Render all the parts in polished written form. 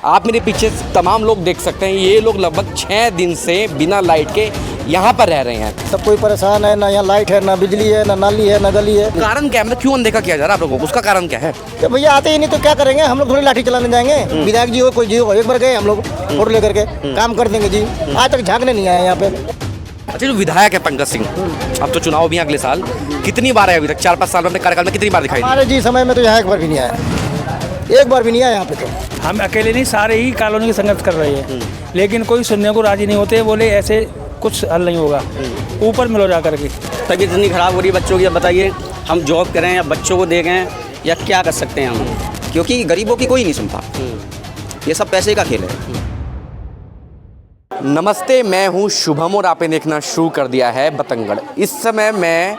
आप मेरे पीछे तमाम लोग देख सकते हैं, ये लोग लगभग 6 दिन से बिना लाइट के यहाँ पर रह रहे हैं। सब कोई परेशान है, ना यहाँ लाइट है, ना बिजली है, ना नाली है, ना गली है। कारण क्या है, मतलब क्यों अनदेखा किया जा रहा है आप लोगों को, उसका कारण क्या है? तो भैया आते ही नहीं तो क्या करेंगे, हम लोग थोड़ी लाठी चलाने जाएंगे। विधायक जी हो कोई जी हो, एक बार गए हम लोग फोटो लेकर के काम कर देंगे जी। आज तक झांकने नहीं आए यहाँ पे। अच्छा, जो विधायक है पंकज सिंह, अब तो चुनाव भी है अगले साल, कितनी बार है अभी तक 4-5 साल में अपने कार्यकाल में कितनी बार दिखाई? हमारे जी समय में तो यहाँ एक बार भी नहीं आया, एक बार भी नहीं आया यहाँ पे। तो हम अकेले नहीं, सारे ही कॉलोनी की संघर्ष कर रहे हैं, लेकिन कोई सुनने को राजी नहीं होते। बोले ऐसे कुछ हल नहीं होगा, ऊपर मिलो जा करके। तबीयत इतनी ख़राब हो रही है बच्चों की। अब बताइए हम जॉब करें या बच्चों को देखें या क्या कर सकते हैं हम, क्योंकि गरीबों की कोई नहीं सुनता। ये सब पैसे का खेल है। नमस्ते, मैं हूं शुभम और आपने देखना शुरू कर दिया है बतंगड़। इस समय मैं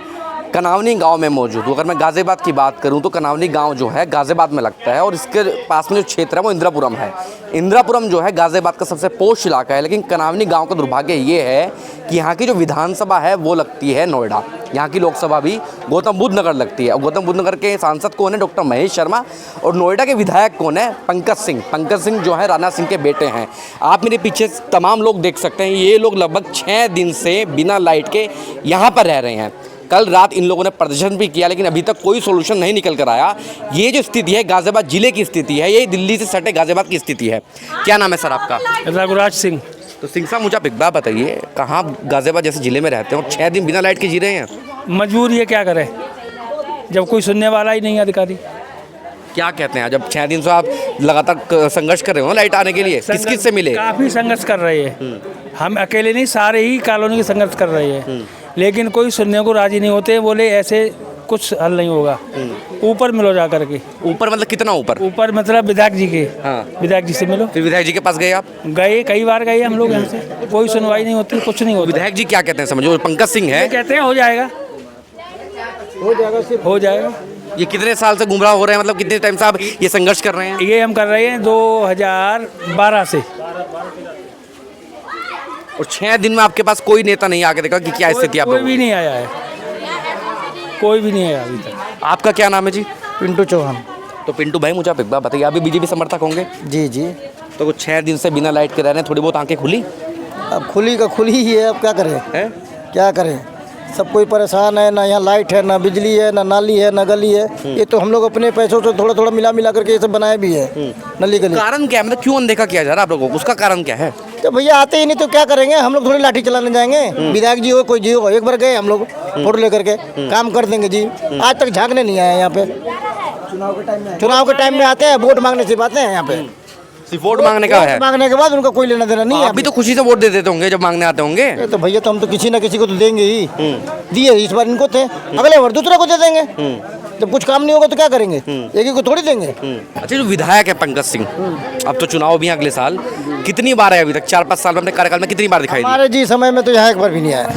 कनावनी गांव में मौजूद हूँ। अगर मैं गाज़ियाबाद की बात करूँ तो कनावनी गांव जो है गाज़ियाबाद में लगता है और इसके पास में जो क्षेत्र है वो इंदिरापुरम है। इंदिरापुरम जो है गाज़ियाबाद का सबसे पोश इलाका है, लेकिन कनावनी गांव का दुर्भाग्य ये है कि यहाँ की जो विधानसभा है वो लगती है नोएडा। यहाँ की लोकसभा भी गौतम बुद्ध नगर लगती है और गौतम बुद्ध नगर के सांसद कौन है? डॉक्टर महेश शर्मा। और नोएडा के विधायक कौन है? पंकज सिंह। पंकज सिंह जो है राणा सिंह के बेटे हैं। आप मेरे पीछे तमाम लोग देख सकते हैं, ये लोग लगभग 6 दिन से बिना लाइट के यहाँ पर रह रहे हैं। कल रात इन लोगों ने प्रदर्शन भी किया, लेकिन अभी तक कोई सोल्यूशन नहीं निकल कर आया। ये जो स्थिति है गाज़ियाबाद जिले की स्थिति है, ये दिल्ली से सटे गाज़ियाबाद की स्थिति है। क्या नाम है सर आपका? रघुराज सिंह। तो सिंह साहब, मुझे आप एक बात बताइए, कहाँ गाज़ियाबाद जैसे जिले में रहते हैं और 6 दिन बिना लाइट के जी रहे हैं? मजबूरी है, क्या करें जब कोई सुनने वाला ही नहीं है अधिकारी। क्या कहते हैं, जब 6 दिन से आप लगातार संघर्ष कर रहे हो लाइट आने के लिए, किस किस से मिले? काफ़ी संघर्ष कर रहे हैं, हम अकेले नहीं, सारे ही कॉलोनी की संघर्ष कर रहे हैं, लेकिन कोई सुनने को राजी नहीं होते। बोले ऐसे कुछ हल नहीं होगा, ऊपर मिलो जा करके। ऊपर मतलब कितना ऊपर? ऊपर मतलब विधायक जी के। हाँ, विधायक जी से मिलो। फिर विधायक जी के पास गए आप? गए, कई बार गए हम लोग यहाँ से, कोई सुनवाई नहीं होती, कुछ नहीं होता। विधायक जी क्या कहते हैं समझो? पंकज सिंह है, कहते हैं हो जाएगा, हो जाएगा। ये कितने साल से गुमराह हो रहे हैं, मतलब कितने टाइम से आप ये संघर्ष कर रहे हैं? ये हम कर रहे हैं 2012 से। और 6 दिन में आपके पास कोई नेता नहीं आके देखा कि क्या स्थिति है? कोई भी नहीं आया है, कोई भी नहीं आया अभी तक। आपका क्या नाम है जी? पिंटू चौहान। तो पिंटू भाई, मुझे आप एक बात बताइए, आप भी बीजेपी समर्थक होंगे? जी जी। तो कुछ 6 दिन से बिना लाइट के रह रहे हैं, थोड़ी बहुत आंखें खुली? अब खुली का खुली ही है, अब क्या करें है? क्या करें, सब कोई परेशान है, ना यहाँ लाइट है, ना बिजली है, ना नाली है, ना गली है। ये तो हम लोग अपने पैसों से थोड़ा थोड़ा मिला करके ये सब बनाए भी है, नली गली। कारण क्या है, मतलब क्यों अनदेखा किया जा रहा है आप लोगों को, उसका कारण क्या है? तो भैया आते ही नहीं तो क्या करेंगे, हम लोग थोड़ी लाठी चलाने जाएंगे। विधायक जी हो कोई जी हो, एक बार गए हम लोग फोटो लेकर के काम कर देंगे जी। आज तक झांकने नहीं आए यहाँ पे। चुनाव के टाइम में आते हैं, वोट मांगने सिर्फ आते हैं यहाँ पे। सिर्फ वोट मांगने का है? मांगने के बाद उनका कोई लेना देना नहीं है। अभी तो खुशी से वोट दे देते होंगे जब मांगने आते होंगे। तो भैया तो हम तो किसी ना किसी को तो देंगे ही, दिए इस बार इनको थे, अगले बार दूसरे को दे देंगे। जब कुछ काम नहीं होगा तो क्या करेंगे, एक ही को थोड़ी देंगे। अच्छा, जो विधायक है पंकज सिंह, अब तो चुनाव भी है अगले साल, कितनी बार है अभी तक 4-5 साल में अपने कार्यकाल में कितनी बार दिखाई? हमारे जी समय में तो यहाँ एक बार भी नहीं आया,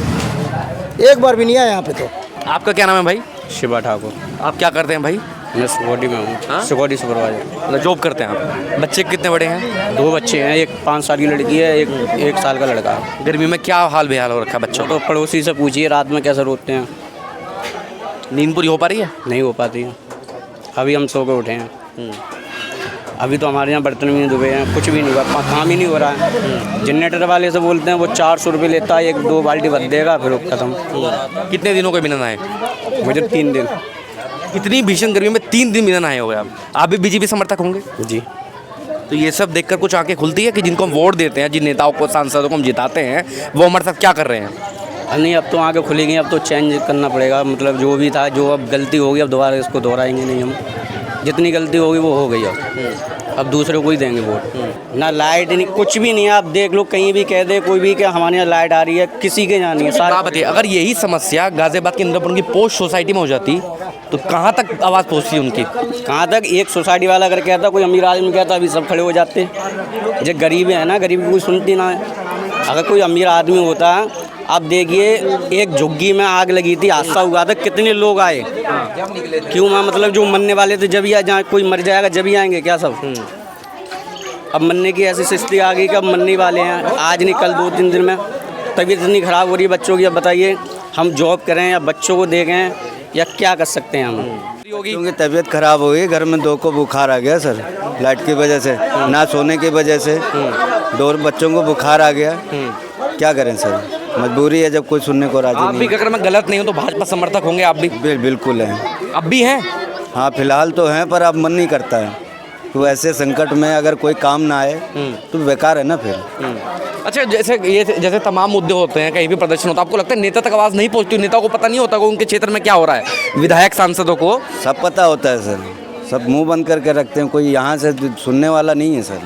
एक बार भी नहीं आया यहाँ पे। तो आपका क्या नाम है भाई? शिवा ठाकुर। आप क्या करते हैं भाई? मैं सिक्योरिटी में हूँ, सिक्योरिटी सुपरवाइजर। मतलब जॉब करते हैं आप? बच्चे कितने बड़े हैं? 2 बच्चे हैं, एक 5 साल की लड़की है, एक 1 साल का लड़का है। गर्मी में क्या हाल बेहाल हो रखा है बच्चों तो पड़ोसी से पूछिए रात में कैसे रोते हैं। नींद पूरी हो पा रही है? नहीं हो पाती है। अभी हम सो के उठे हैं। अभी तो हमारे यहाँ बर्तन भी नहीं धुबे हैं, कुछ भी नहीं हुआ, काम ही नहीं हो रहा है। जनरेटर वाले से बोलते हैं, वो 400 रुपये लेता है, 1-2 बाल्टी भर देगा, फिर खत्म। कितने दिनों के बिना नहाए? मुझे 3 दिन। इतनी भीषण गर्मी में 3 दिन बिना नहाए हो गए आप भी बीजेपी समर्थक होंगे? जी। तो ये सब देखकर कुछ आंखें खुलती है कि जिनको हम वोट देते हैं, जिन नेताओं को, सांसदों को हम जिताते हैं, वो हमारे साथ क्या कर रहे हैं? नहीं, अब तो आगे खुलेगी, अब तो चेंज करना पड़ेगा। मतलब जो भी था, जो अब गलती होगी अब दोबारा इसको दोहराएंगे नहीं हम। जितनी गलती होगी वो हो गई। अब दूसरे को ही देंगे वोट। ना लाइट नहीं, कुछ भी नहीं है। आप देख लो, कहीं भी कह दे कोई भी कि हमारे यहाँ लाइट आ रही है, किसी के यहाँ नहीं है। सारा बताइए, अगर यही समस्या गाज़ियाबाद के इंदिरापुरम की पोस्ट सोसाइटी में हो जाती तो कहाँ तक आवाज़ पहुँचती उनकी? कहाँ तक? एक सोसाइटी वाला अगर कहता, कोई अमीर आदमी कहता, अभी सब खड़े हो जाते। जो गरीब है ना, गरीब कोई सुनती ना है। अगर कोई अमीर आदमी होता, आप देखिए एक झुग्गी में आग लगी थी, हादसा हुआ था, कितने लोग आए। क्यों? मतलब जो मरने वाले थे जब ही जहाँ कोई मर जाएगा जब ही आएंगे क्या सब? अब मरने की ऐसी स्थिति आ गई कि अब मरने वाले हैं, आज नहीं कल 2-3 दिन में। तबीयत इतनी ख़राब हो रही है बच्चों की। अब बताइए हम जॉब करें या बच्चों को देखें या क्या कर सकते हैं हम? होगी। क्योंकि तबीयत खराब हो गई, घर में 2 को बुखार आ गया सर, लाइट की वजह से, ना सोने की वजह से, 2 बच्चों को बुखार आ गया। क्या करें सर, मजबूरी है जब कोई सुनने को राजी आप भी, नहीं। अगर मैं गलत नहीं हूँ तो भाजपा समर्थक होंगे आप भी? बिल्कुल है। अब भी हैं? हाँ फिलहाल तो हैं, पर अब मन नहीं करता है। तो ऐसे संकट में अगर कोई काम ना आए तो बेकार है ना फिर। अच्छा, जैसे तमाम मुद्दे होते हैं, कहीं भी प्रदर्शन होता है, आपको लगता है नेता तक आवाज़ नहीं पहुंचती? नेताओं को पता नहीं होता कि उनके क्षेत्र में क्या हो रहा है? विधायक सांसदों को सब पता होता है सर, सब मुंह बंद करके रखते हैं, कोई यहाँ से सुनने वाला नहीं है सर।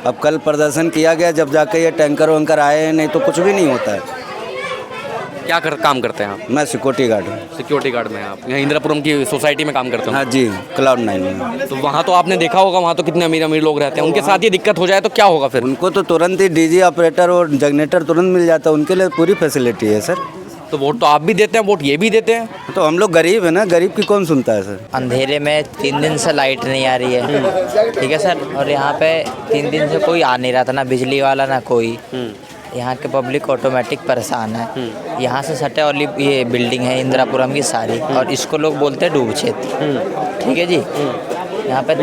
अब कल प्रदर्शन किया गया, जब जाके ये टैंकर वैंकर आए हैं, नहीं तो कुछ भी नहीं होता है। क्या काम करते हैं आप? मैं सिक्योरिटी गार्ड हूँ। सिक्योरिटी गार्ड में आप यहाँ इंदिरापुरम की सोसाइटी में काम करते हो? हाँ जी, क्लाउड 9 में। तो वहाँ तो आपने देखा होगा, वहाँ तो कितने अमीर अमीर लोग रहते हैं, उनके साथ ये दिक्कत हो जाए तो क्या होगा फिर? उनको तो तुरंत ही डीजी ऑपरेटर और जनरेटर तुरंत मिल जाता है, उनके लिए पूरी फैसिलिटी है सर। तो वोट तो आप भी देते हैं, वोट ये भी देते हैं। तो हम लोग गरीब है ना, गरीब की कौन सुनता है सर। अंधेरे में 3 दिन से लाइट नहीं आ रही है, ठीक है सर। और यहाँ पे 3 दिन से कोई आ नहीं रहा था, ना बिजली वाला ना कोई। यहाँ के पब्लिक ऑटोमेटिक परेशान है। यहाँ से सटे वाली ये बिल्डिंग है इंदिरापुरम की सारी, और इसको लोग बोलते हैं डूब क्षेत्र, ठीक है जी। यहाँ पे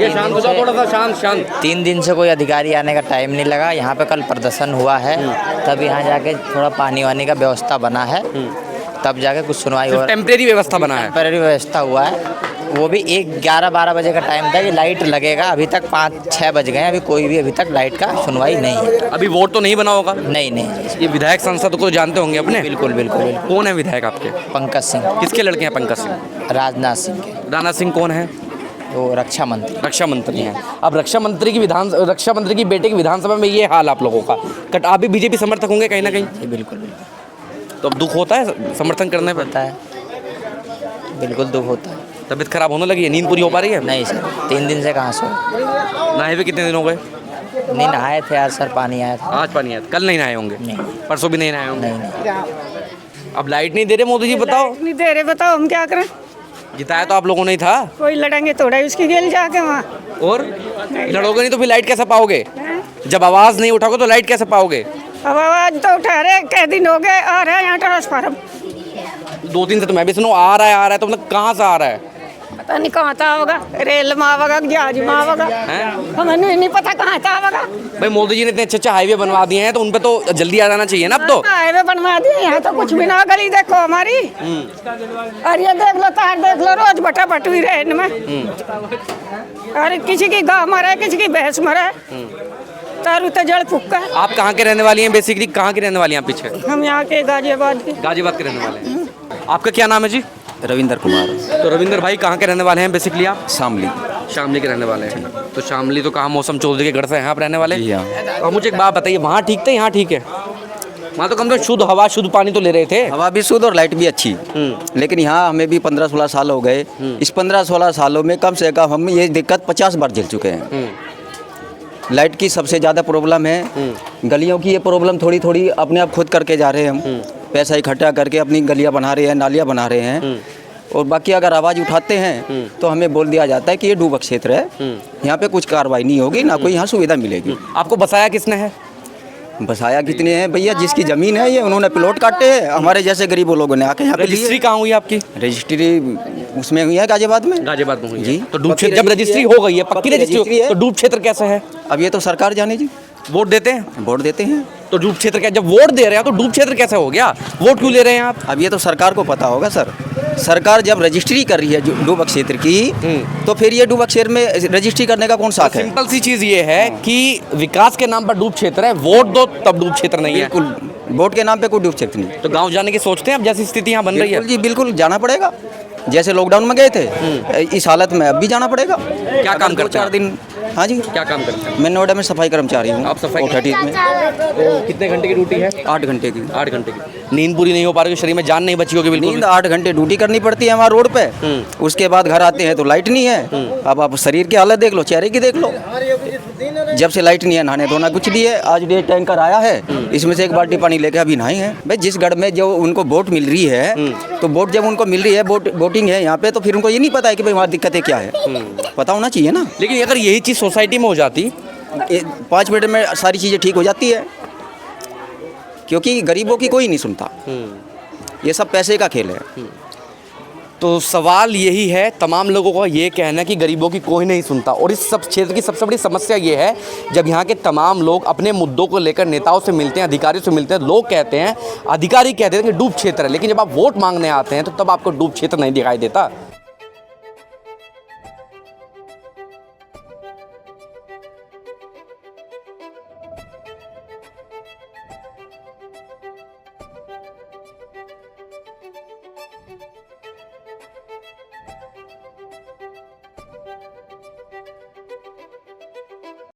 3 दिन से कोई अधिकारी आने का टाइम नहीं लगा। यहाँ पे कल प्रदर्शन हुआ है, तब यहाँ जाके थोड़ा पानी वानी का व्यवस्था बना है, तब जाके कुछ सुनवाई हो। टेम्परेरी व्यवस्था बना है, टेम्परेरी व्यवस्था हुआ है, वो भी 11-12 बजे का टाइम था कि लाइट लगेगा। अभी तक 5-6 बज गए हैं, अभी कोई भी अभी तक लाइट का सुनवाई नहीं है। अभी वोट तो नहीं बना होगा? नहीं। ये विधायक सांसद को जानते होंगे अपने? बिल्कुल। कौन है विधायक आपके? पंकज सिंह। किसके लड़के हैं पंकज सिंह? राजनाथ सिंह के। राजनाथ सिंह कौन है? वो रक्षा मंत्री हैं। अब रक्षा मंत्री की बेटे की विधानसभा में ये हाल आप लोगों का। आप भी बीजेपी समर्थक होंगे कहीं ना कहीं? बिल्कुल। तो अब दुख होता है समर्थन करने पर? होता है, बिल्कुल दुख होता है। तबीयत खराब होने लगी है, नींद पूरी हो पा रही है? नहीं सर, 3 दिन से कहाँ सो। नहाए हुए कितने दिन हो गए? नहीं नहाए थे आज सर, पानी आया था। आज पानी आया था, कल नहीं नहाए होंगे? नहीं। परसों भी नहीं नहाए होंगे? नहीं। अब लाइट नहीं दे रहे मोदी जी, बताओ। नहीं दे रहे, बताओ हम क्या करें। जिताया तो आप लोगों ने ही था। कोई लड़ेंगे थोड़ा उसकी गेल जाके वहाँ। और लड़ोगे नहीं तो फिर लाइट कैसे पाओगे? जब आवाज़ नहीं उठाओगे तो लाइट कैसे पाओगे? अब आवाज तो उठा रहे, कई दिन हो गए आ रहे हैं यहाँ ट्रांसफार्म। 2-3 से तो मैं भी सुनूं आ रहा है, तो मतलब कहाँ से आ रहा है? पता नहीं कहाँ था होगा, रेल में आवेगा, जहाज में आवेगा, हमें नहीं पता कहाँ था होगा। भाई मोदी जी ने इतने अच्छे हाईवे बनवा दिए हैं, तो उन पे तो जल्दी आ जाना चाहिए ना अब तो। हाईवे बनवा दिए, यहाँ तो कुछ भी ना। गली देखो हमारी, और ये देख लो, तार देख लो, रोज बटा बटवी रहे इनमें। अरे किसी की गाय मरे, किसी की भैंस मरे, तारू तो जड़ फुक्का। आप कहाँ के रहने वाली हैं? बेसिकली कहाँ की रहने वाली हैं आप? पीछे हम यहाँ के गाजियाबाद के। गाजियाबाद के रहने वाले हैं। आपका क्या नाम है जी? रविंदर कुमार। तो रविंदर भाई कहाँ के रहने वाले हैं बेसिकली आप? शामली। शामली के रहने वाले हैं। तो शामली तो कहाँ मौसम चौधरी के घर से हैं आप रहने वाले? जी हाँ। और मुझे एक बात बताइए, वहाँ ठीक थे यहाँ ठीक है? वहाँ तो कम से कम शुद्ध हवा शुद्ध पानी तो ले रहे थे। हवा भी शुद्ध और लाइट भी अच्छी, लेकिन यहाँ हमें भी 15-16 साल हो गए। इस 15-16 सालों में कम से कम हम ये दिक्कत 50 बार झेल चुके हैं। लाइट की सबसे ज़्यादा प्रॉब्लम है। गलियों की ये प्रॉब्लम थोड़ी थोड़ी अपने आप खुद करके जा रहे हैं हम। पैसा इकट्ठा करके अपनी गलियाँ बना रहे हैं, नालियाँ बना रहे हैं। और बाकी अगर आवाज़ उठाते हैं तो हमें बोल दिया जाता है कि ये डूबक क्षेत्र है, यहाँ पे कुछ कार्रवाई नहीं होगी, ना कोई यहाँ सुविधा मिलेगी। आपको बसाया किसने है? बसाया कितने हैं भैया? जिसकी ज़मीन है ये उन्होंने प्लॉट काटे हैं, हमारे जैसे गरीबों लोगों ने आके यहाँ पे रजिस्ट्री कहाँ हुई आपकी? रजिस्ट्री उसमें हुई है गाजियाबाद में। गाजियाबाद में हुई है। जी। तो डूब पक्की क्षेत्र जब रजिस्ट्री हो गई है, पक्की रजिस्ट्री है, तो डूब क्षेत्र कैसे है? अब ये तो सरकार जाने जी। वोट देते हैं? वोट देते हैं तो डूब क्षेत्र क्या? जब वोट दे रहे हैं तो डूब क्षेत्र कैसे हो गया? वोट क्यों ले रहे हैं आप? अब ये तो सरकार को पता होगा सर। सरकार जब रजिस्ट्री कर रही है डूबक क्षेत्र की, तो फिर ये डूबक क्षेत्र में रजिस्ट्री करने का कौन सा हक है? सिंपल सी चीज ये है कि विकास के नाम पर डूब क्षेत्र है, वोट दो तब डूब क्षेत्र नहीं है। बिल्कुल, वोट के नाम पे कोई डूब क्षेत्र नहीं। तो गांव जाने की सोचते हैं अब, जैसी स्थिति यहाँ बन रही है? बिल्कुल जी, बिल्कुल जाना पड़ेगा। जैसे लॉकडाउन में गए थे, इस हालत में अब भी जाना पड़ेगा। क्या काम करते हैं? 2-4 दिन। हाँ जी, क्या काम करते हैं? मैं नोएडा में सफाई कर्मचारी हूँ। आप सफाई OTT में। तो कितने घंटे की ड्यूटी है? 8 घंटे की। 8 घंटे की। नींद पूरी नहीं हो पा रही, शरीर में जान नहीं बची होगी बिल्कुल? नींद 8 घंटे ड्यूटी करनी पड़ती है हमारे रोड पे। उसके बाद घर आते हैं तो लाइट नहीं है। अब आप शरीर की हालत देख लो, चेहरे की देख लो। जब से लाइट नहीं है, नहाने धोना कुछ नहीं है। आज ये टैंकर आया है, इसमें से एक बाल्टी पानी लेके अभी नहाए हैं। भाई जिस गढ़ में जो उनको वोट मिल रही है, तो वोट जब उनको मिल रही है, वोटिंग है यहाँ पे, तो फिर उनको ये नहीं पता है कि भाई वहाँ दिक्कतें क्या है। पता होना चाहिए ना। लेकिन अगर यही चीज़ सोसाइटी में हो जाती, 5 मिनट में सारी चीज़ें ठीक हो जाती है, क्योंकि गरीबों की कोई नहीं सुनता। ये सब पैसे का खेल है। तो सवाल यही है, तमाम लोगों का ये कहना है कि गरीबों की कोई नहीं सुनता। और इस सब क्षेत्र की सबसे बड़ी समस्या ये है, जब यहाँ के तमाम लोग अपने मुद्दों को लेकर नेताओं से मिलते हैं, अधिकारियों से मिलते हैं, लोग कहते हैं, अधिकारी कहते हैं कि डूब क्षेत्र है, लेकिन जब आप वोट मांगने आते हैं तो तब आपको डूब क्षेत्र नहीं दिखाई देता।